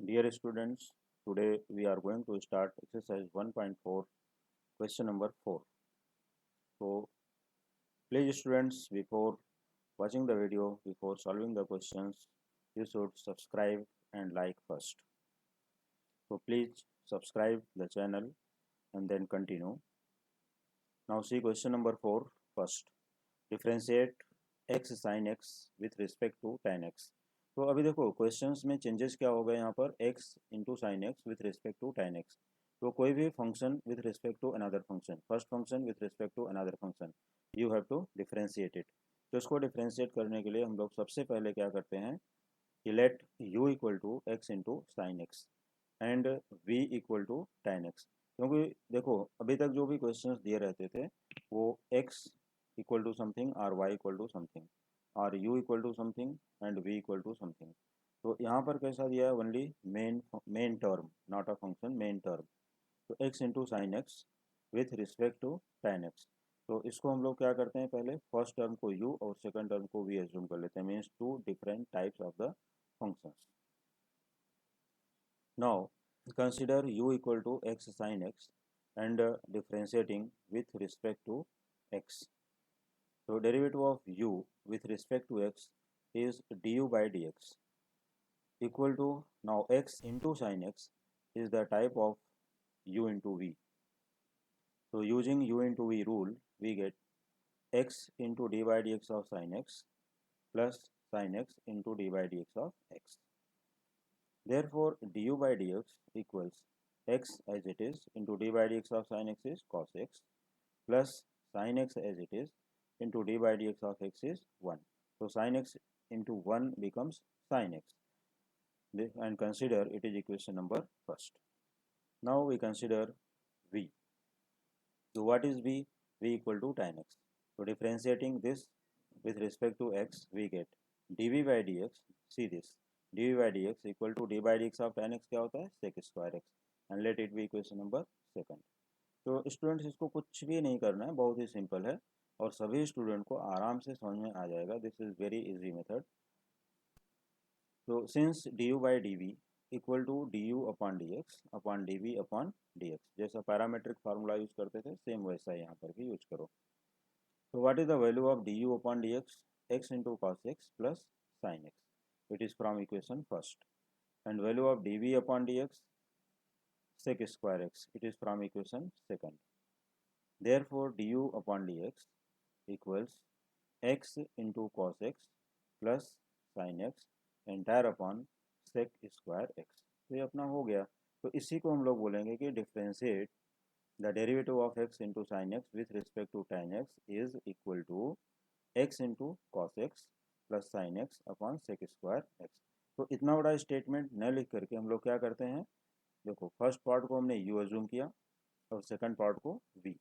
Dear students, today we are going to start exercise 1.4, question number 4. So, please students, before watching the video, before solving the questions, you should subscribe and like first. So, please subscribe the channel and then continue. Now see question number 4 first. Differentiate x sin x with respect to tan x. तो अभी देखो questions में changes क्या हो गए यहाँ पर x into sine x with respect to tan x. तो कोई भी function with respect to another function, first function with respect to another function, you have to differentiate it. तो इसको डिफ्रेंशिएट करने के लिए हम लोग सबसे पहले क्या करते हैं कि let u equal to x into sine x and v equal to tan x. क्योंकि देखो अभी तक जो भी क्वेश्चंस दिए रहते थे वो x इक्वल टू समथिंग और y इक्वल टू समथिंग और u equal to something and v equal to something. तो यहाँ पर कैसा दिया है only main term, not a function, main term. तो x into sine x with respect to tan x. तो इसको हम लोग क्या करते हैं, पहले फर्स्ट टर्म को u और सेकंड टर्म को v एज्यूम कर लेते हैं, means two different types of the functions. Now consider u equal to x sin x and differentiating with respect to x. So derivative of u with respect to x is du by dx equal to, now x into sin x is the type of u into v. So using u into v rule we get x into d by dx of sin x plus sin x into d by dx of x. Therefore du by dx equals x as it is into d by dx of sin x is cos x plus sin x as it is into d by dx of x is 1. So sin x into 1 becomes sin x, and consider it is equation number first. Now we consider v. So what is v? V equal to tan x. So differentiating this with respect to x we get dv by dx. See this, dv by dx equal to d by dx of tan x क्या होता है, sec square x, and let it be equation number second. तो students इसको कुछ भी नहीं करना है, बहुत ही सिंपल है और सभी स्टूडेंट को आराम से समझ में आ जाएगा. This is very easy method. तो since d u by d v equal to d u upon d x upon d v upon d x, जैसा पैरामेट्रिक फार्मूला यूज करते थे सेम वैसा यहाँ पर भी यूज करो. तो what is the value of d u upon d x? X into cos x plus sine x. It is from equation first. And value of d v upon d x sec square x, it is from equation second. Therefore du upon dx equals x into cos x plus sin x entire upon sec square x. तो ये अपना हो गया. तो इसी को हम लोग बोलेंगे कि differentiate the derivative of x into sine x with respect to tan x is equal to x into cos x plus sine x upon sec square x. तो इतना बड़ा स्टेटमेंट न लिख करके हम लोग क्या करते हैं, देखो फर्स्ट पार्ट को हमने u एज्यूम किया और सेकंड पार्ट को v.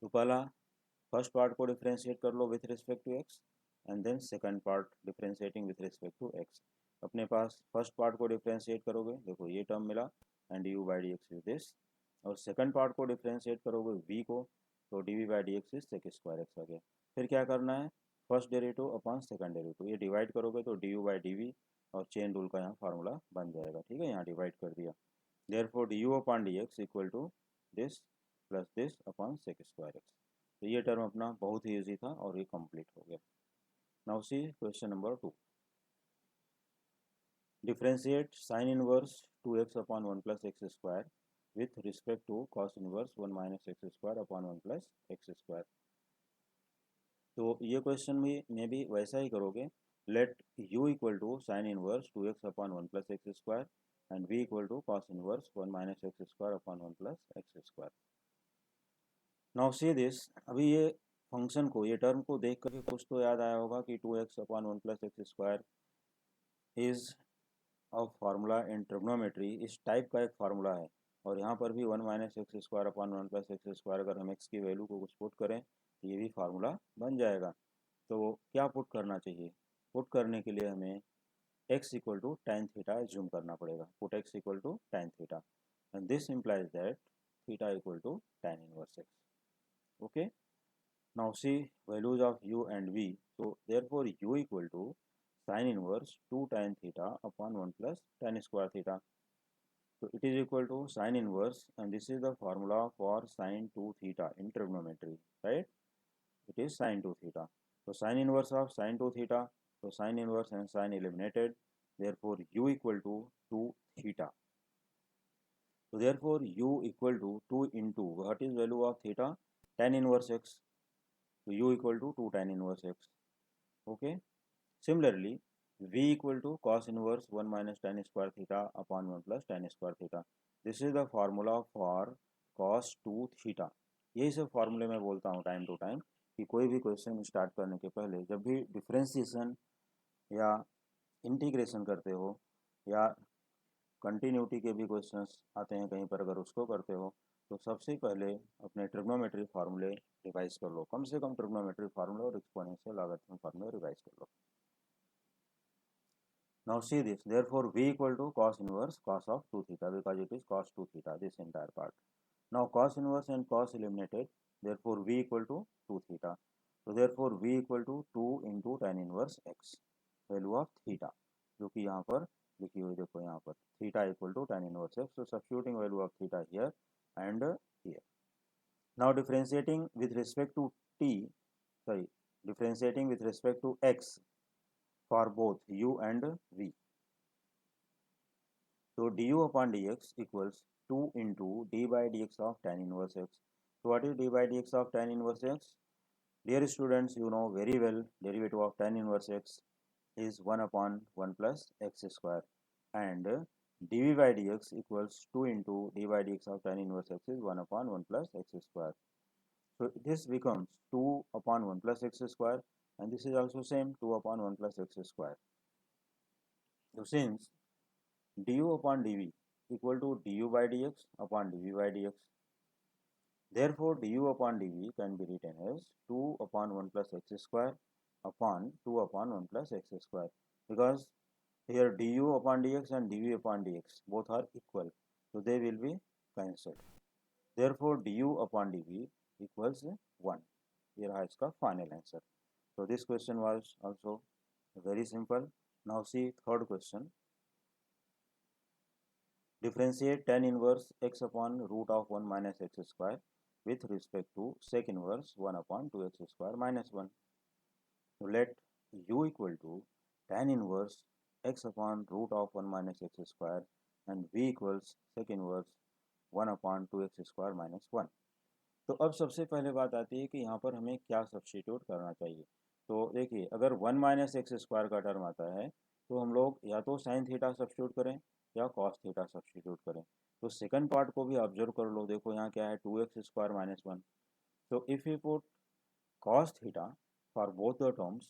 तो पहला फर्स्ट पार्ट को डिफरेंशिएट कर लो with respect to x and then second part differentiating with respect to x. अपने पास फर्स्ट पार्ट को डिफरेंशिएट करोगे, देखो ये टर्म मिला and u by d x is this, और सेकंड पार्ट को डिफरेंशिएट करोगे v को, तो d v by d x is sec square x आ गया. फिर क्या करना है, first derivative upon second derivative, ये डिवाइड करोगे तो D u by d we और चेन रूल का यहाँ फार्मूला बन जाएगा. ठीक है, यहाँ डिवाइड कर दिया. Therefore d u upon d x equal to this plus this upon sec square x. तो ये टर्म अपना बहुत ही ईजी था और ये कंप्लीट हो गया. Now see question number 2. Differentiate sine inverse 2x upon 1 plus x square with respect to cos inverse 1 minus x square upon 1 plus x square. तो ये क्वेश्चन में भी वैसा ही करोगे. Let u equal to sine inverse 2x upon 1 plus x square and v equal to cos inverse 1 minus x square upon 1 plus x square. Now see this. अभी ये function को, ये टर्म को देख करके कुछ तो याद आया होगा कि 2x upon 1 plus x square is of formula in trigonometry. इस टाइप का एक फार्मूला है और यहाँ पर भी 1 minus x square upon 1 plus x square, अगर हम x की वैल्यू को कुछ पुट करें तो ये भी फार्मूला बन जाएगा. तो क्या पुट करना चाहिए, पुट करने के लिए हमें x equal to tan theta assume करना पड़ेगा. Put x equal to tan theta and this implies that theta equal to tan inverse x. Okay, now see values of u and v. So therefore u equal to sin inverse 2 tan theta upon 1 plus tan square theta. So it is equal to sin inverse, and this is the formula for sin 2 theta in trigonometry, right? It is sin 2 theta. So sin inverse of sin 2 theta, so sin inverse and sin eliminated, therefore u equal to 2 theta. So therefore u equal to 2 into what is value of theta? Tan inverse x. So u equal to 2 tan inverse x. Okay. Similarly, v equal to cos inverse 1 minus tan square theta upon 1 plus tan square theta. This is the formula for cos 2 theta. यही सब फॉर्मूले मैं बोलता हूँ time to time कि कोई भी question start करने के पहले जब भी डिफ्रेंसिएशन या इंटीग्रेशन करते हो या कंटिन्यूटी के भी क्वेश्चंस आते हैं कहीं पर, अगर उसको करते हो तो सबसे पहले अपने ट्रिग्नोमेट्री फार्मूले रिवाइज कर लो, कम से कम ट्रिग्नोमेट्री फार्मूले और एक्सपोनेंशियल लॉगरिथम फार्मूले रिवाइज कर लो. Now see this, therefore v equal to cos inverse cos of 2 theta because it is cos 2 theta, this entire part. Now cos inverse and cos eliminated, therefore v equal to 2 theta. So therefore v equal to 2 into tan inverse x, value of theta, जो कि यहाँ पर लिखी हुई देखो यहाँ पर theta equal to tan inverse x. So substituting value of theta here and here. Now differentiating with respect to differentiating with respect to x for both u and v. So du upon dx equals 2 into d by dx of tan inverse x. So what is d by dx of tan inverse x? Dear students, you know very well derivative of tan inverse x is 1 upon 1 plus x square, and dv by dx equals 2 into d by dx of tan inverse x is 1 upon 1 plus x square. So this becomes 2 upon 1 plus x square, and this is also same 2 upon 1 plus x square. So since du upon dv equal to du by dx upon dv by dx, therefore du upon dv can be written as 2 upon 1 plus x square upon 2 upon 1 plus x square, because here du upon dx and dv upon dx both are equal, so they will be cancelled. Therefore du upon dv equals 1. Here है इसका final answer. So this question was also very simple. Now see third question. Differentiate tan inverse x upon root of 1 minus x square with respect to sec inverse 1 upon 2x square minus 1. So let u equal to tan inverse x upon root of 1 minus x square and v equals sec inverse 1 upon 2x square minus 1. तो अब सबसे पहले बात आती है कि यहाँ पर हमें क्या सब्स्टिट्यूट करना चाहिए. तो देखिए, अगर 1 माइनस एक्स स्क्वायर का टर्म आता है तो हम लोग या तो साइन थीटा सब्स्टिट्यूट करें या कॉस थीटा सब्स्टिट्यूट करें. तो सेकंड पार्ट को भी ऑब्जर्व कर लो. देखो यहाँ क्या है, 2x स्क्वायर माइनस 1. तो if you put cos theta for both the terms,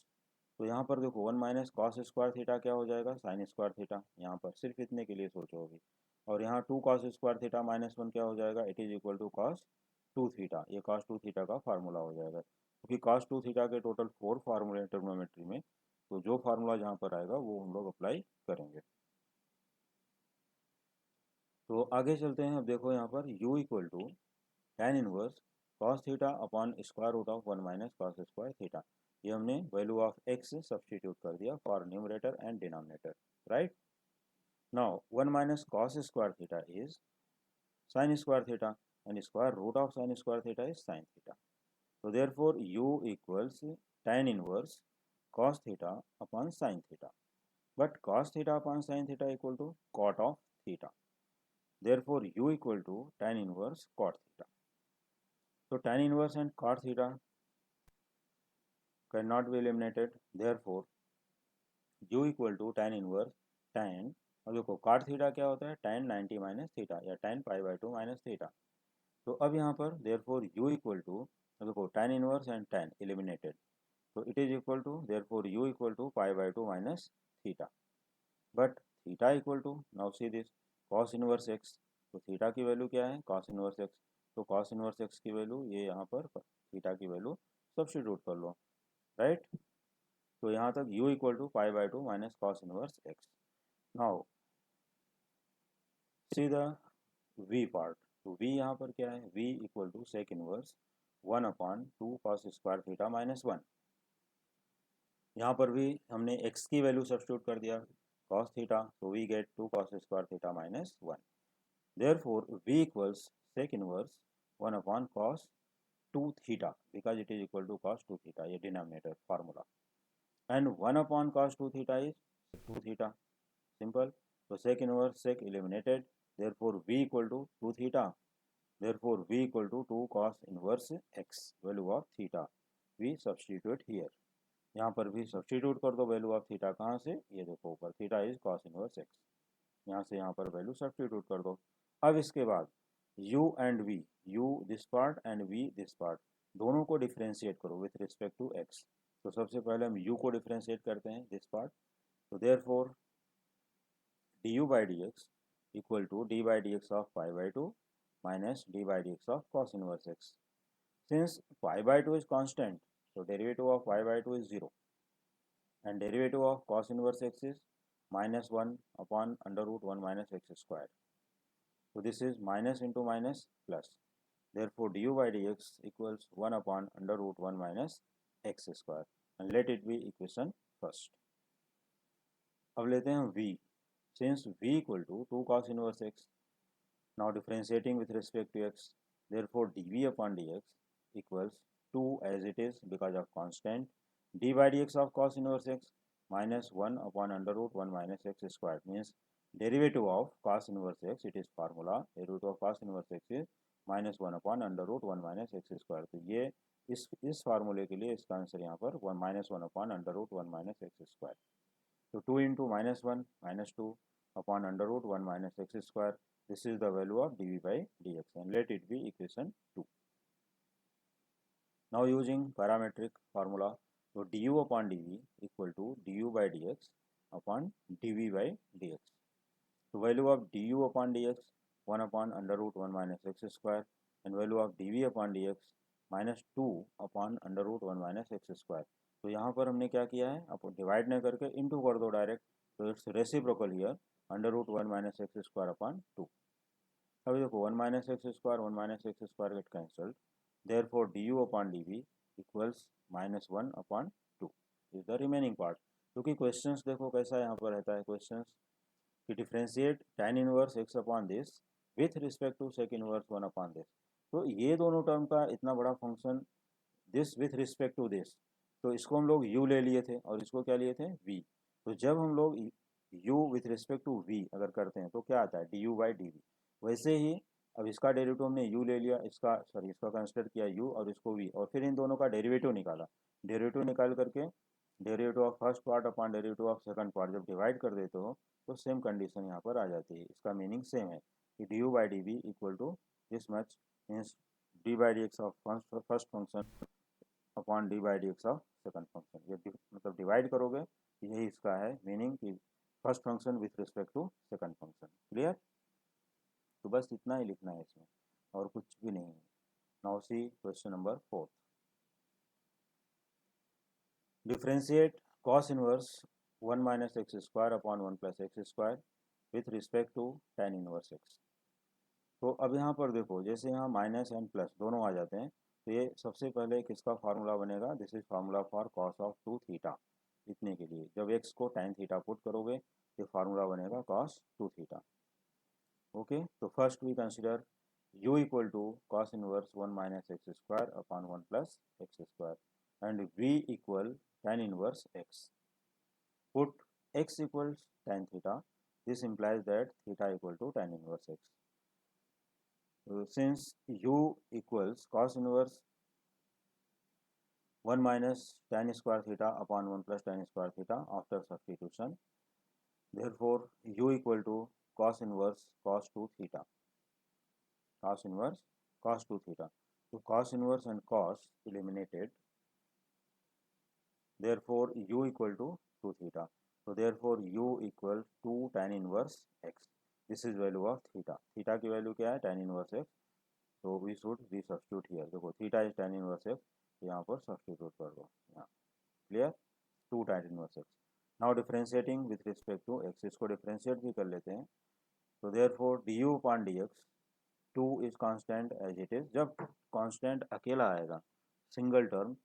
तो यहाँ पर देखो 1 माइनस कॉस स्क्वायर थीटा क्या हो जाएगा, साइन स्क्वायर थीटा. यहाँ पर सिर्फ इतने के लिए सोचो अभी. और यहाँ 2 कॉस स्क्वायर थीटा माइनस 1 क्या हो जाएगा, it is equal to cos 2 theta. ये cos 2 थीटा का फार्मूला हो जाएगा, क्योंकि cos 2 थीटा के टोटल 4 फार्मूले हैं ट्रिग्नोमेट्री में. तो जो फार्मूला जहाँ पर आएगा वो हम लोग अप्लाई करेंगे. तो आगे चलते हैं. अब देखो यहाँ पर u equal to tan inverse cos theta upon square root of 1 minus cos square theta. ये हमने वैल्यू ऑफ x सब्स्टिट्यूट कर दिया for numerator and denominator, right. Now 1 minus cos square theta is sin square theta and square root of sin square theta is sin theta. So therefore u equals tan inverse cos theta upon sin theta. But cos theta upon sin theta equal to cot of theta. Therefore u equal to tan inverse cot theta. So tan inverse and cot theta cannot be eliminated. Therefore u equal to tan inverse tan, और देखो cot theta क्या होता है, tan 90 minus theta या tan pi by 2 minus theta. तो अब यहाँ पर therefore u इक्वल टू, देखो tan inverse and tan eliminated, तो it is equal to therefore u equal to pi by 2 minus theta. But theta equal to, now see this, cos inverse x. तो theta की value क्या है, cos inverse x. तो cos inverse x की value ये यहाँ पर theta की वैल्यू सब्स्टिट्यूट कर लो, राइट. तो यहाँ तक u equal to pi by 2 minus cos inverse x. Now see the v part. तो v यहाँ पर क्या है, v equal to sec inverse 1 upon 2 cos square theta minus 1. यहाँ पर भी हमने x की वैल्यू सब्स्टिट्यूट कर दिया cos theta, so we get 2 cos square theta minus 1. Therefore v equals sec inverse 1 upon cos 2 theta because it is equal to cos 2 theta, ये denominator formula, and 1 upon cos 2 theta is 2 theta, simple. So sec inverse sec eliminated, therefore v equal to 2 theta, therefore v equal to 2 cos inverse x, value of theta we substitute here. यहाँ पर भी substitute कर दो value of theta, कहाँ से, ये देखो ऊपर theta is cos inverse x, यहाँ से यहाँ पर वैल्यू सब्स्टिट्यूट कर दो. अब इसके बाद u and v, u this part and v this part, दोनों को डिफ्रेंशिएट करो विथ रिस्पेक्ट टू x. तो सबसे पहले हम u को डिफ्रेंशिएट करते हैं दिस पार्ट, तो therefore du by dx equal to d by dx of pi by two minus d by dx of cos inverse x. Since pi by 2 is constant, so derivative of pi by 2 is 0, and derivative of cos inverse x is minus 1 upon under root 1 minus x square. So this is minus into minus plus. Therefore du by dx equals 1 upon under root 1 minus x square, and let it be equation first. अब लेते हैं v. Since v equal to 2 cos inverse x, now differentiating with respect to x, therefore dv upon dx equals 2 as it is because of constant, d by dx of cos inverse x minus 1 upon under root 1 minus x squared, means derivative of cos inverse x, it is formula, derivative of cos inverse x is minus 1 upon under root 1 minus x squared. तो ये इस फार्मूले के लिए इसका answer यहाँ पर minus 1 upon under root 1 minus x squared. तो 2 into minus 1 minus 2 upon under root 1 minus x square, this is the value of dv by dx, and let it be equation 2. Now using parametric formula, so du upon dv equal to du by dx upon dv by dx. So value of du upon dx 1 upon under root 1 minus x square, and value of dv upon dx minus 2 upon under root 1 minus x square. तो यहाँ पर हमने क्या किया है, आप divide नहीं करके इनटू कर दो डायरेक्ट, तो it's reciprocal here, under root 1 minus x square upon 2. अभी देखो 1 minus x square 1 minus x square get cancelled, therefore du upon dv equals minus 1 upon 2 is the remaining part. क्योंकि questions देखो कैसा यहाँ पर रहता है, क्वेश्चंस कि differentiate tan inverse x upon this with respect to sec inverse 1 upon this. तो ये दोनों टर्म का इतना बड़ा function this with respect to this, तो इसको हम लोग u ले लिए थे और इसको क्या लिए थे v. तो जब हम लोग u with respect to v अगर करते हैं तो क्या आता है du बाई डी. वैसे ही अब इसका डेरिवेटिव हमने u ले लिया, इसका कंसिडर किया u और इसको v, और फिर इन दोनों का डेरिवेटिव निकाला. डेरिवेटिव निकाल करके derivative of first part upon derivative of second part जब डिवाइड कर देते हो तो सेम कंडीशन यहाँ पर आ जाती है. इसका मीनिंग सेम है कि du by d v equal to this much, means d by d x of first function upon d by d x of second function. ये मतलब डिवाइड करोगे, यही इसका है मीनिंग कि first function with respect to second function. Clear? तो बस इतना ही लिखना है इसमें और कुछ भी नहीं है. Now see question number 4. Differentiate cos inverse 1 minus x square upon 1 plus x square with respect to tan inverse x. तो अब यहाँ पर देखो जैसे यहाँ माइनस एंड प्लस दोनों आ जाते हैं, तो ये सबसे पहले किसका फार्मूला बनेगा, this is formula for cos of 2 theta. इतने के लिए जब x को tan थीटा पुट करोगे ये फार्मूला बनेगा cos 2 थीटा. ओके, तो first we consider u equal to cos inverse 1 minus x square upon 1 plus x square and v equal tan inverse x. Put x equals tan theta, this implies that theta equal to tan inverse x. Since u equals cos inverse 1 minus tan square theta upon 1 plus tan square theta after substitution, therefore u equal to cos inverse cos 2 theta. Cos inverse cos 2 theta. So cos inverse and cos eliminated, therefore u equal to 2 theta. So therefore u equal to tan inverse x. This is value of theta. Theta की value क्या है, tan inverse x. So we should be substitute here. देखो theta is tan inverse x, तो यहाँ पर substitute कर दो यहाँ. Clear? 2 tan inverse x. Now differentiating with respect to x, इसको differentiate भी कर लेते हैं. So therefore du upon dx 2 is constant as it is. जब constant अकेला आएगा single term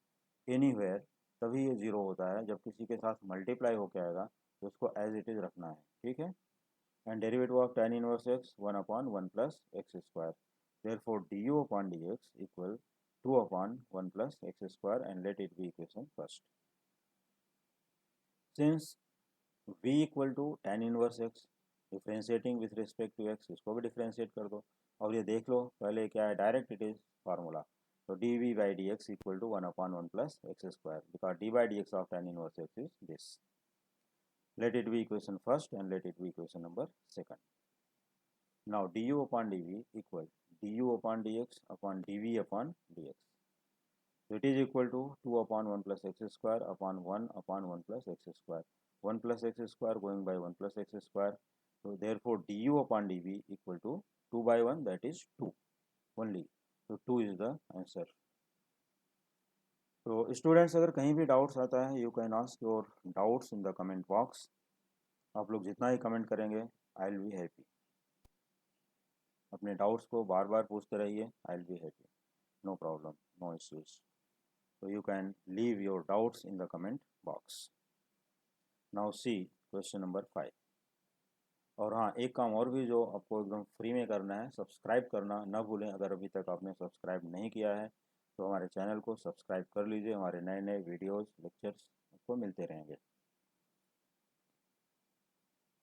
anywhere, तभी ये 0 होता है। जब किसी के साथ मल्टीप्लाई होकर आएगा तो उसको एज इट इज़ रखना है, ठीक है। And derivative of tan inverse x 1/1 plus x square, therefore du upon dx equal 2/1 plus x square and let it be equation first. Since v equal to tan inverse x, differentiating with respect to x, इसको भी differentiate कर दो। और ये देख लो पहले क्या है, डायरेक्ट इट इज फार्मूला। तो dv by d x equal to 1/1 plus x square, because d by d x of tan inverse x is this. Let it be equation first and let it be equation number second. Now du upon dv equal du upon dx upon dv upon dx. So it is equal to 2/1 plus x square upon 1/1 plus x square. 1 plus x square going by 1 plus x square. So therefore du upon dv equal to 2 by 1, that is 2 only. So 2 is the answer. तो students अगर कहीं भी doubts आता है you can ask your doubts in the comment box. आप लोग जितना ही कमेंट करेंगे आई विल बी हैप्पी। अपने डाउट्स को बार बार पूछते रहिए, I will be happy, no problem, no issues. So you can leave your doubts in the comment box. Now see question number 5. और हाँ, एक काम और भी जो आपको एकदम फ्री में करना है, सब्सक्राइब करना ना भूलें। अगर अभी तक आपने सब्सक्राइब नहीं किया है तो हमारे चैनल को सब्सक्राइब कर लीजिए, हमारे नए नए वीडियोस लेक्चर्स आपको मिलते रहेंगे।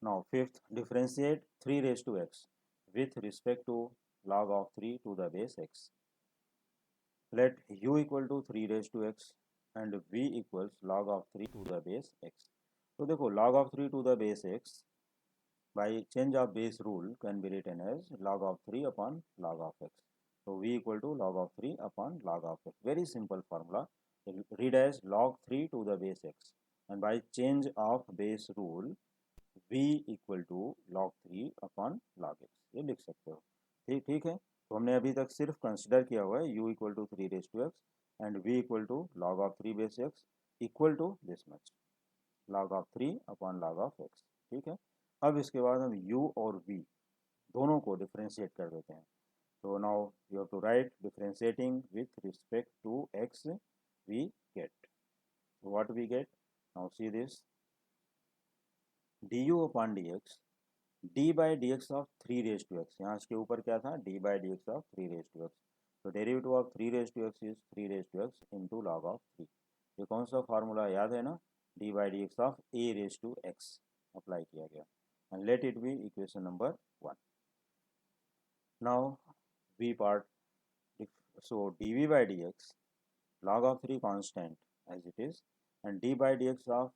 Now fifth, differentiate 3 raised to x with respect to log of 3 to the base x. Let u equal to 3 raised to x and v equals log of 3 to the base x. तो देखो log of 3 to the base x by change of base rule can be written as log of 3 upon log of x. So v equal to log of 3 upon log of x. Very simple formula. Read as log 3 to the base x, and by change of base rule v equal to log 3 upon log x, ये लिख सकते हो। ठीक है। तो हमने अभी तक सिर्फ कंसिडर किया हुआ है u equal to 3 raise to x and v equal to log of 3 base x equal to this much, log of 3 upon log of x। ठीक है। अब इसके बाद हम u और v दोनों को डिफ्रेंशिएट कर देते हैं। तो now you have to write differentiating with respect to x we get what we get। now see this du upon dx d by dx of 3 raise to x, यहाँ इसके ऊपर क्या था, d by dx of 3 raise to x. तो derivative of 3 raise to x is 3 raise to x into log of 3। ये कौन सा formula याद है ना, d by dx of a raise to x apply किया गया। And let it be equation number 1। Now v part, so dv by dx log of 3 constant as it is and d by dx of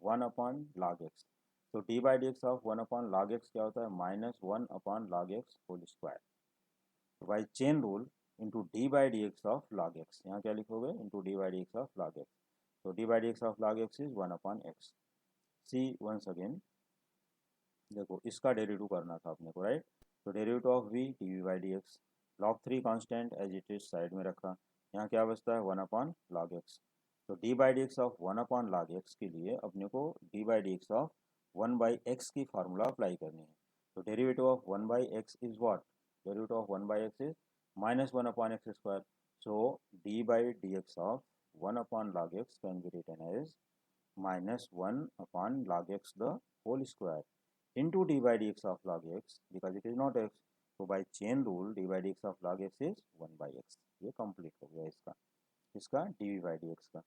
1 upon log x। तो d by dx of 1 upon log x क्या होता है, -1 upon log x whole square. तो by chain rule into d by dx of log x, यहाँ क्या लिखोगे, into d by dx of log x। तो d by dx of log x is 1 upon x। See once again, देखो इसका derivative करना था अपने को, राइट। तो derivative of v dv by dx, log 3 constant as it is side में रखा, यहाँ क्या बचता है 1 upon log x। तो d by dx of 1 upon log x के लिए अपने को d by dx of 1 by x की फार्मूला अप्लाई करनी है। तो derivative of 1 by x is what, derivative of 1 by x is -1 upon x square. So d by dx of 1 upon log x can be written as -1 upon log x the whole square into d by dx of log x because it is not x। तो by chain rule d by dx of log x is 1 by x। ये complete हो गया इसका dv by dx का।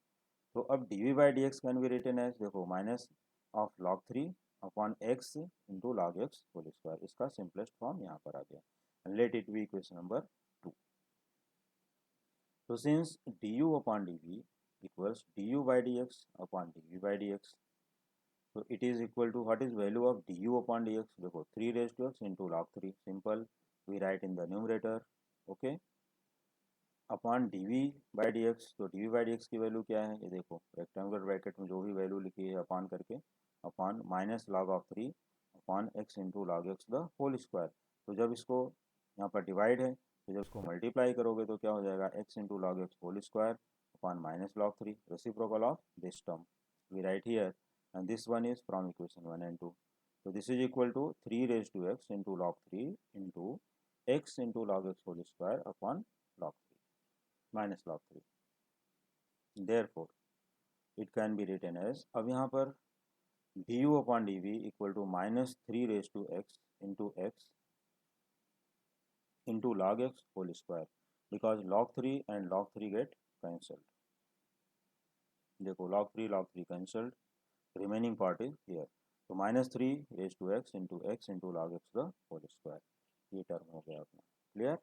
तो अब dv by dx can be written as, देखो minus of log 3 upon x into log x whole square, इसका simplest form यहाँ पर आ गया। Let it be equation number 2। तो since du upon dv equals du by dx upon dv by dx, so it is equal to what is value of du upon dx, देखो 3 raised to x into log 3, simple we write in the numerator, okay, upon dv by dx। तो dv by dx की value क्या है, ये देखो rectangular bracket में जो भी वैल्यू लिखी है अपॉन करके, upon minus log of 3 upon x into log x the whole square. तो जब इसको यहाँ पर डिवाइड है तो जब इसको मल्टीप्लाई करोगे तो क्या हो जाएगा, x into log x whole square upon minus log 3, reciprocal of this term we write here, and this one is from equation 1 and 2। So this is equal to 3 raised to x into log 3 into x into log x whole square upon log 3 minus log 3। Therefore it can be written as, अब यहाँ पर du upon dv equal to -3 x into log x whole square, because log 3 and log 3 get cancelled. देखो log 3 cancelled, remaining part is here. तो -3 x into log x the whole square, ये term हो गया अपना clear.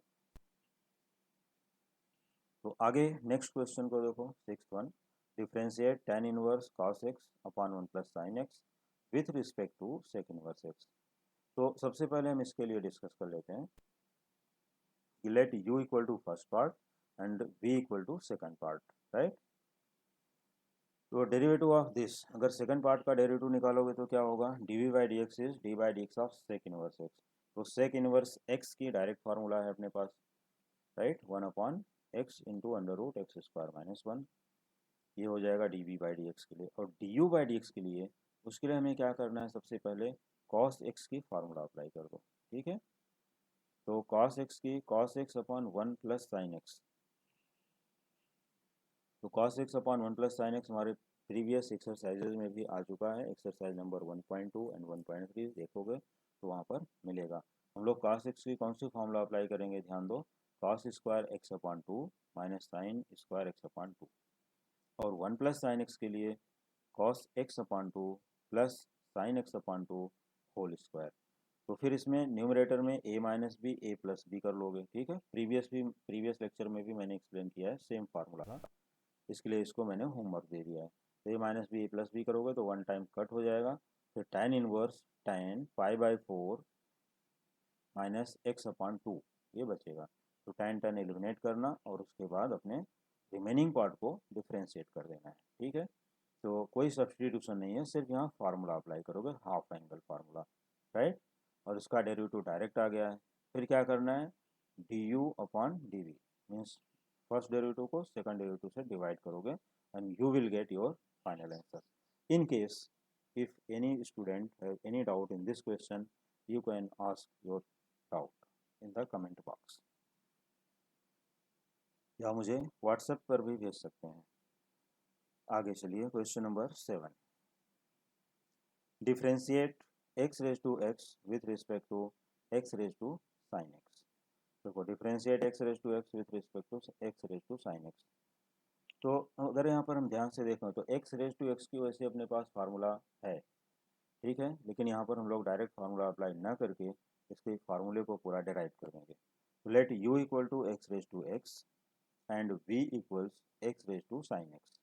तो आगे next question को देखो, 6th 1, differentiate tan inverse cos x upon 1 plus sine x with respect to sec inverse x। तो सबसे पहले हम इसके लिए डिस्कस कर लेते हैं, let u equal to first part and v equal to second part, right? तो डेरिवेटिव ऑफ दिस, अगर सेकंड पार्ट का डेरिवेटिव निकालोगे तो क्या होगा, dv by d x is d by d x of sec inverse x. तो sec inverse x की direct formula है अपने पास, right, 1 upon x into under root x square minus 1, ये हो जाएगा dv बाई डी एक्स के लिए। और du बाई डी एक्स के लिए, उसके लिए हमें क्या करना है, सबसे पहले cos x की फार्मूला अप्लाई कर दो, ठीक है। तो cos x की cos x upon 1 plus sine x, तो cos x upon 1 plus sine x हमारे प्रीवियस एक्सरसाइजेज में भी आ चुका है, एक्सरसाइज नंबर 1.2 एंड 1.3 देखोगे तो वहाँ पर मिलेगा। हम लोग cos x की कौन सी फार्मूला अप्लाई करेंगे, ध्यान दो, cos square x upon 2 minus sine square x upon 2, और 1 प्लस साइन एक्स के लिए cos x upon 2 plus sine x upon 2 whole square. तो फिर इसमें न्यूमरेटर में a minus b a plus b कर लोगे, ठीक है। प्रीवियस लेक्चर में भी मैंने एक्सप्लेन किया है सेम फार्मूला, इसके लिए इसको मैंने होमवर्क दे दिया है। तो a minus b a plus b करोगे तो 1 टाइम कट हो जाएगा, फिर tan inverse tan π/4 minus x upon 2 ये बचेगा। तो tan एलिमिनेट करना और उसके बाद अपने रिमेनिंग पार्ट को डिफ्रेंशिएट कर देना है, ठीक है। तो कोई सब्सटीट्यूशन नहीं है, सिर्फ यहाँ फार्मूला अप्लाई करोगे, हाफ एंगल फार्मूला, राइट, और उसका डेरिवेटिव डायरेक्ट आ गया है। फिर क्या करना है, d u upon d v, means first derivative को सेकंड डेरिवेटिव से डिवाइड करोगे and you will get your final answer. In case if any student have any doubt in this question, you can ask your doubt in the comment box, या मुझे WhatsApp पर भी भेज सकते हैं। आगे चलिए, question number 7, differentiate x raise to x with respect to x raise to sine x. देखो differentiate x raise to x with respect to x raise to sine x. तो अगर यहाँ पर हम ध्यान से देखें तो x रेज टू एक्स की वजह से अपने पास फार्मूला है, ठीक है, लेकिन यहाँ पर हम लोग डायरेक्ट फार्मूला अप्लाई ना करके इसके फार्मूले को पूरा डिराइव कर देंगे। तो let u equal to x raise to x and v equals x raise to sine x.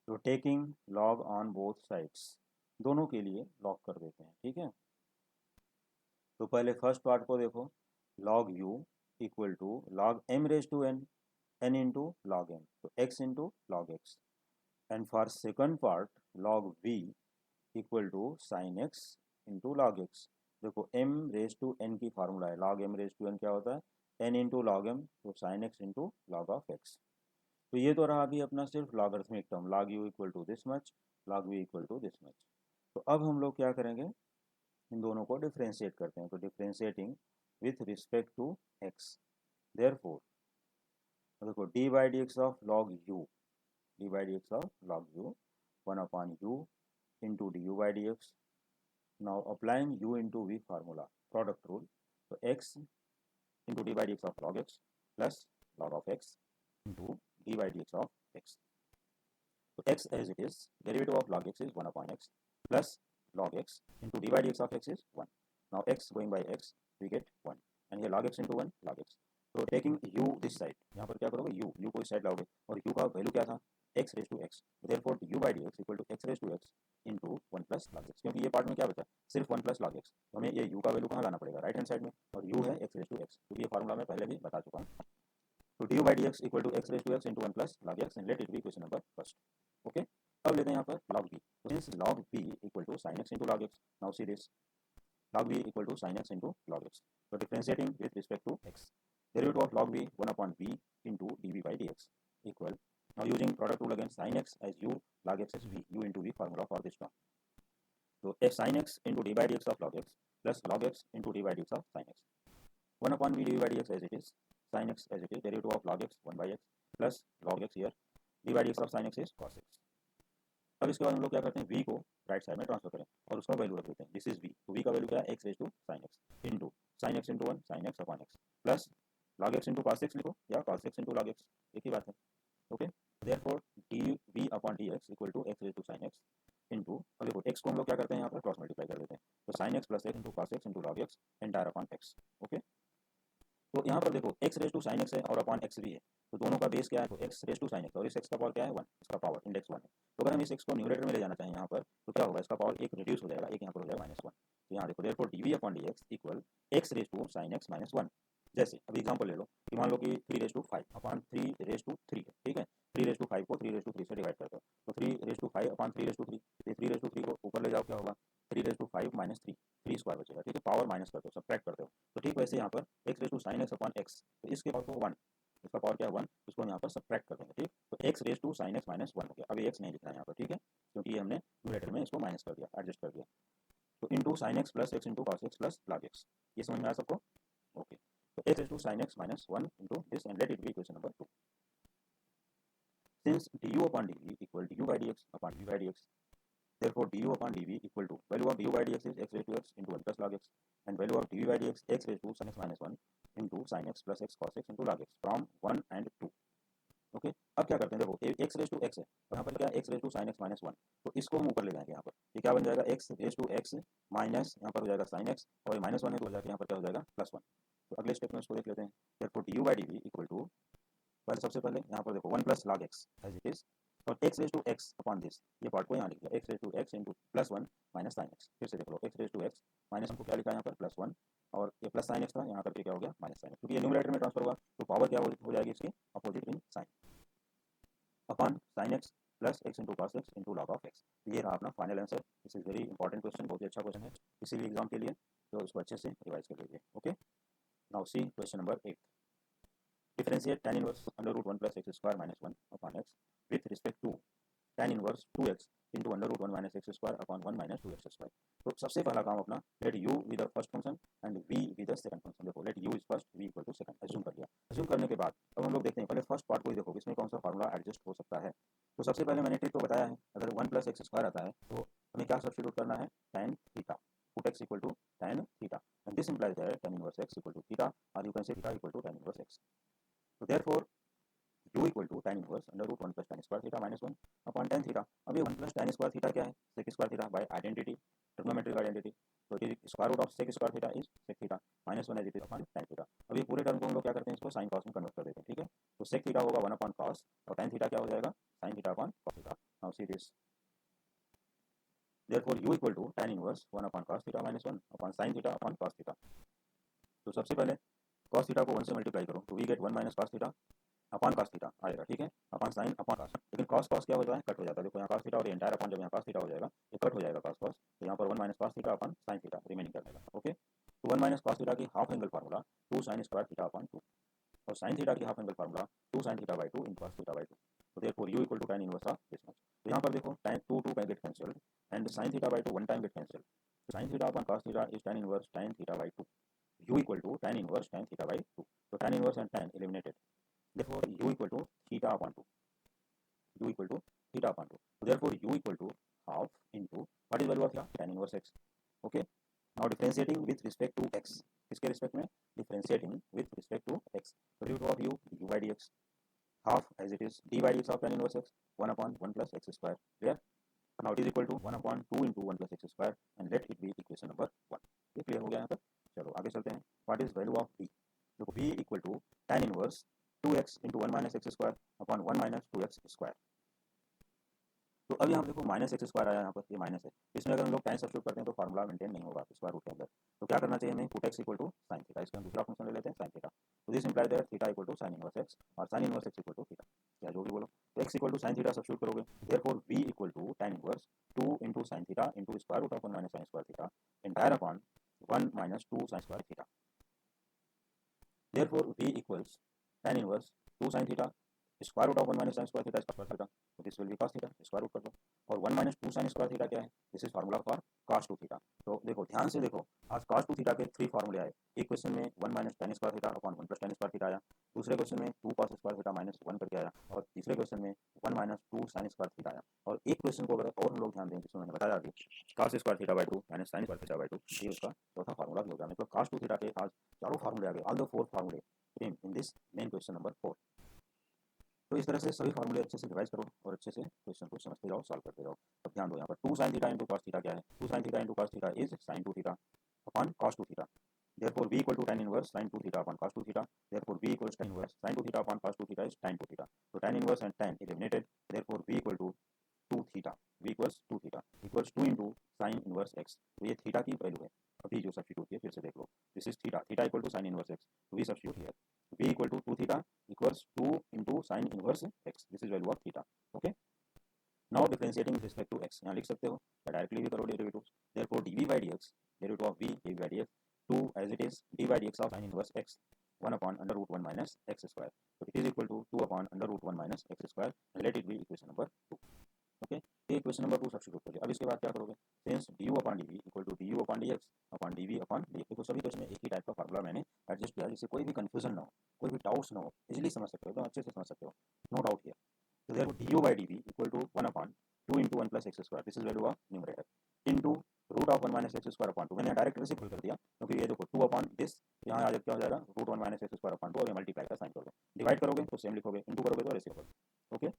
तो taking log on both sides, दोनों के लिए लॉग कर देते हैं, ठीक है। तो पहले फर्स्ट पार्ट को देखो, log u equal to log m raise to n, n into log m, तो x into log x, and for second part log v equal to sine x into log x। देखो m raise to n की formula है, log m raise to n क्या होता है, n into log m, तो sine x into log of x। तो ये तो रहा अभी अपना सिर्फ logarithmic term, log u equal to this much, log v equal to this much. तो अब हम लोग क्या करेंगे, इन दोनों को डिफ्रेंशिएट करते हैं। तो differentiating with respect to x, therefore देखो d by d x of log u, d by d x of log u 1 upon u into d u by d x. Now applying u into v formula, product rule, तो x into d by d x of log x plus log of x into d by d x of x। तो x as it is, derivative of log x is 1 upon x plus log x into d by dx of x is 1. Now x going by x, we get 1, and here log x into 1 log x. So taking u this side, यहाँ पर क्या करोगे, u को इस side लाओगे, और u का value क्या था, x raise to x, therefore u by dx equal to x raise to x into 1 plus log x, क्योंकि ये पार्ट में क्या बचा, सिर्फ 1 प्लस लॉग x, तो हमें ये u का वैल्यू कहाँ लाना पड़ेगा, राइट हैंड साइड में, और u है x रेज टू x, तो ये फार्मूला मैं पहले भी बता चुका हूँ। तो du by dx equal to x raise to x into 1 plus log x, and let it be question number first, okay. अब लेते हैं यहाँ पर log v, since log v equal to sin x into log x, now see this, log v equal to sin x into log x, so differentiating with respect to x, derivative of log v 1 upon v into dv by dx equal, now using product rule again, sin x as u, log x as v, u into v formula for this term, so f sin x into d by dx of log x plus log x into d by dx of sin x, 1 upon v dv by dx as it is, sin x as it is, derivative of log x 1 by x plus log x here, d by dx of sin x is cos x, अब इसके बाद हम लोग क्या करते हैं, v को right side में ट्रांसफर करें और उसका वैल्यू रख देते हैं, दिस इज v। तो v का वैल्यू क्या है, x raise to sine x into sine x into one sine x upon x plus log x into cos x लिखो या cos x into log x, एक ही बात है। Okay, therefore d v upon d x equal to x raise to sine x into, अब देखो x को हम लोग क्या करते हैं यहाँ पर क्रॉस मल्टीप्लाई कर देते हैं, तो sine x plus x into cos x into log x entire upon x. Okay, तो यहाँ पर देखो x raise to sine x है और अपॉन एक्स भी है, तो दोनों का बेस क्या है, तो x raise to sine x और इस एक्स का पावर क्या है 1, इसका पावर इंडेक्स 1 है। तो अगर हम इस एक्स को न्यूमरेटर में ले जाना चाहें यहाँ पर तो क्या होगा, इसका पावर एक रिड्यूस हो जाएगा, एक यहाँ पर हो जाएगा -1। तो यहाँ देखो therefore d v upon d x equal x raise to sine x -1। जैसे अभी एग्जाम्पल ले लो कि मान लो कि 3/5 अपॉन 3/3 है, ठीक है। 3/5 को 3/3 से डिवाइड करते हो तो 3/5 अपॉन 3/3, 3/3 को ऊपर ले जाओ क्या होगा 3/5 माइनस 3 स्क्वायर बचेगा, ठीक है। पावर माइनस करते हो, सब्ट्रैक्ट करते हो, तो ठीक वैसे यहाँ पर x raise to sine x upon x, तो इसके पावर को 1, इसका पावर क्या है 1, इसको यहाँ पर सब्ट्रैक्ट कर देंगे, ठीक। तो x raise to sine x -1 हो गया, अभी एक्स नहीं लिखना है यहाँ पर, ठीक है, क्योंकि ये हमने न्यूमरेटर में इसको माइनस कर दिया, एडजस्ट कर दिया। तो into sine x plus x into cos x plus log x, ये समझ में आया सबको? ओके, तो x raise to sine x -1 into this and let it be equation number 2। Since du upon dv equal du by dx upon v by dx, therefore du upon dv equal to value of du by dx is x raised to x into 1 plus log x, and value of dv by dx x raised to sin x minus 1 into sin x plus x cos x into log x from 1 and 2। Okay, अब क्या करते हैं, देखो x raise to x है और यहाँ पर क्या x raise to sine x -1, तो इसको हम ऊपर ले जाएंगे, यहाँ पर ये क्या बन जाएगा x raise to x minus यहाँ पर हो जाएगा साइन एक्स और ये -1 है तो हो जाएगा यहाँ पर क्या हो जाएगा +1। तो अगले स्टेप में उसको देख लेते हैं, therefore du by dv equal to, पहले सबसे पहले यहाँ पर देखो 1 plus log x as it is और x raise to x upon this, ये पार्ट को यहाँ लिख दिया x raise to x into +1 minus sine x. फिर से देख लो x raise to x minus हमको क्या लिखा है यहाँ पर +1 और ये प्लस साइन एक्स था, यहाँ करके क्या हो गया माइनस साइन एक्स, क्योंकि ये न्यूमरेटर में ट्रांसफर हुआ तो पावर क्या हो जाएगी इसकी opposite in sine upon sine x plus x into cos x into log of x. ये रहा अपना final answer. This is very important question, बहुत ही अच्छा क्वेश्चन है किसी भी एग्जाम के लिए, तो इसको अच्छे से रिवाइज कर लीजिए। Okay, now see question number 8। Differentiate tan inverse under root 1 plus x square minus 1 upon x with respect to tan inverse 2x into under root 1 minus x square upon 1 minus 2x square। तो सबसे पहला काम अपना let u be the first function and v be the second function। देखो let u is first, v equal to second, assume कर लिया। assume करने के बाद अब हम लोग देखते हैं, पहले फर्स्ट पार्ट को ही देखो इसमें कौन सा फार्मूला एडजस्ट हो सकता है। तो सबसे पहले मैंने ट्रिक तो बताया है, अगर 1 प्लस एक्स स्क्वायर आता है तो हमें क्या सब्स्टिट्यूट करना है, tan theta, put x equal to tan theta and this implies that tan inverse x equal to theta or you can say theta equal to tan inverse x। So therefore u equal to tan inverse under root 1 plus tan square theta minus 1 upon tan theta। अब ये 1 plus tan square theta क्या है, sec square theta by identity, trigonometric identity। तो it is square root of sec square theta is sec theta minus 1 as it is upon tan theta। अब ये पूरे term को हम लोग क्या करते हैं, इसको sin cos में कन्वर्ट कर देते हैं, ठीक है। तो sec theta होगा 1 upon cos और tan theta क्या हो जाएगा sin theta upon cos theta। Now see this, therefore u equal to tan inverse 1 upon cos theta minus 1 upon sin theta upon cos theta। तो सबसे पहले cos थीटा को 1 से मल्टीप्लाई करो तो we get 1 minus cos theta upon cos theta आएगा, ठीक है, अपॉन साइन अपॉन cos। लेकिन cos cos क्या हो जाएगा, कट हो जाता है, देखो यहाँ cos थीटा और एंटायर अपॉन जब यहाँ cos थीटा हो जाएगा ये कट हो जाएगा cos cos, तो यहाँ पर 1 minus cos theta upon sine theta remaining कर देगा। ओके, तो 1 माइनस cos थीटा की half angle formula 2 sin square theta upon 2 और साइन थीटा की half angle formula 2 sin theta by 2 in cos theta by 2। तो therefore u equal to tan inverse of this much. तो यहाँ पर देखो tan 2 2 get cancelled and sin theta by 2 1 time gate cancelled, तो sin theta upon cos theta is tan inverse tan theta by 2, u equal to tan inverse tan theta by 2। So tan inverse and tan eliminated, therefore u equal to theta upon 2, u equal to theta upon 2। So therefore u equal to half into what is value of tan inverse x। Okay, now differentiating with respect to x, किसके respect में, differentiating with respect to x, so root of u du by dx half as it is d by dx of tan inverse x 1 upon 1 plus x square clear। Now it is equal to 1 upon 2 into 1 plus x square and let it be equation number 1। ये clear हो गया यहाँ तक, चलो आगे चलते हैं। What is value of v, देखो v equal to tan inverse 2x into 1 minus x square upon 1 minus 2x square। तो अब यहाँ देखो माइनस एक्स स्क्वायर आया, यहाँ पर ये माइनस है, इसमें अगर हम लोग tan सब्स्टिट्यूट करते हैं तो फार्मूला मेंटेन नहीं होगा स्क्वायर रूट के अंदर। तो क्या करना चाहिए हमें, put x equal to sine theta, इसका हम दूसरा फंक्शन ले लेते हैं साइन थीटा। तो this imply that theta equal to sine inverse x और sine inverse x equal to theta, या जो भी बोलो। तो x equal to sine theta substitute करोगे, therefore v equal to tan inverse 2 into sin theta into square root of 1 minus sin square theta entire upon 1 minus 2 sin square theta. Therefore v equals tan inverse 2 sin theta square root of 1 minus sine square theta square theta, तो this will be cos theta, square root कर दो। और 1 minus 2 sign square theta क्या है, this is formula for cos 2 theta. तो देखो ध्यान से देखो, आज cos 2 थीटा के 3 फार्मूले आए। एक क्वेश्चन में 1 minus tan square theta upon 1 plus tan square theta आया, दूसरे क्वेश्चन में 2 cos स्क्वायर थीटा माइनस 1 करके आया, और तीसरे क्वेश्चन में 1 माइनस 2 साइन स्क्वायर थीटा आया। और एक क्वेश्चन को अगर और हम लोग ध्यान दें, जिसमें मैंने बताया अभी cos square theta by 2 minus sin square theta by 2, ये उसका चौथा फार्मूला भी हो गया। मतलब cos 2 थीटा के आज चारों फार्मूले आ गए, ऑल द 4 फार्मूले came in this main question number 4। तो इस तरह से सभी फार्मूले अच्छे से रिवाइज करो और अच्छे से क्वेश्चन को समझते जाओ, सॉल्व करते जाओ। अब ध्यान दो, यहाँ पर 2 sin theta into cos theta क्या है, 2 sin theta into cos theta is sin 2 theta upon cos 2 theta. Therefore v equal to tan inverse sin 2 theta upon cos 2 theta. Therefore v equals tan inverse sin 2 theta upon cos 2 theta is tan 2 theta. So tan inverse and tan eliminated. Therefore v equal to 2 theta. V equals 2 theta equals 2 into sin inverse x. तो ये theta की value है, अभी जो substitute किया फिर से देख लो। This is theta, theta equal to sin inverse x. तो we substitute here, v equal to 2 theta equals 2 into sin inverse x. This is value of theta. Okay. Now differentiating with respect to x, यहाँ लिख सकते हो या directly भी करो derivative. Therefore dv by dx, derivative of v dv by dx, 2 as it is d by dx of sin inverse x, 1 upon under root 1 minus x square. So it is equal to 2 upon under root 1 minus x square, and let it be equation number 2. Okay, ये equation number 2 substitute कर दिया। अब इसके बाद क्या करोगे, since du upon dv equal to du upon dx upon dv upon dx। देखो सभी क्वेश्चन में एक ही टाइप का फार्मूला मैंने एडजस्ट किया, जिससे कोई भी कंफ्यूजन ना हो, कोई भी डाउट्स ना हो, इजीली समझ सकते हो, एकदम अच्छे से समझ सकते हो, no doubt here. So therefore du by dv equal to 1 upon 2 into 1 plus x square. This is value of numerator into root of 1 minus x square upon 2. मैंने डायरेक्ट रेसिप्रोकल कर दिया, क्योंकि ये देखो 2 अपॉन दिस, यहाँ आ क्या हो जाएगा, root 1 minus x square upon 2, और ये मल्टीप्लाई का साइन कर दो, डिवाइड करोगे तो सेम लिखोगे, इंटू करोगे तो रेसिप्रोकल। ओके,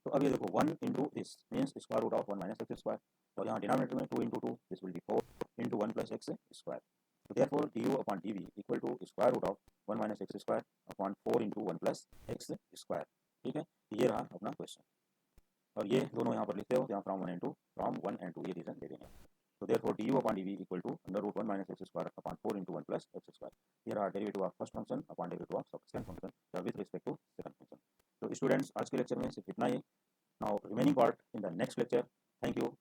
तो अब ये देखो 1 into this means square root of 1 minus x square, और यहाँ डिनोमिनेटर में 2 into 2, this will be 4 into 1 plus x square. तो therefore du upon dv equal to square root of 1 minus x square upon 4 into 1 plus x square. ठीक है, ये रहा अपना question, और ये दोनों यहाँ पर लिखते हो, यहाँ फ्रॉम 1 एंड 2 ये रीजन दे देंगे। तो therefore du upon dv equal to under root 1 minus x square upon 4 into 1 plus x square. ये रहा derivative of first function upon derivative of second function with respect to second function. तो students आज के lecture में सिर्फ इतना ही। Now remaining part in the next lecture. Thank you.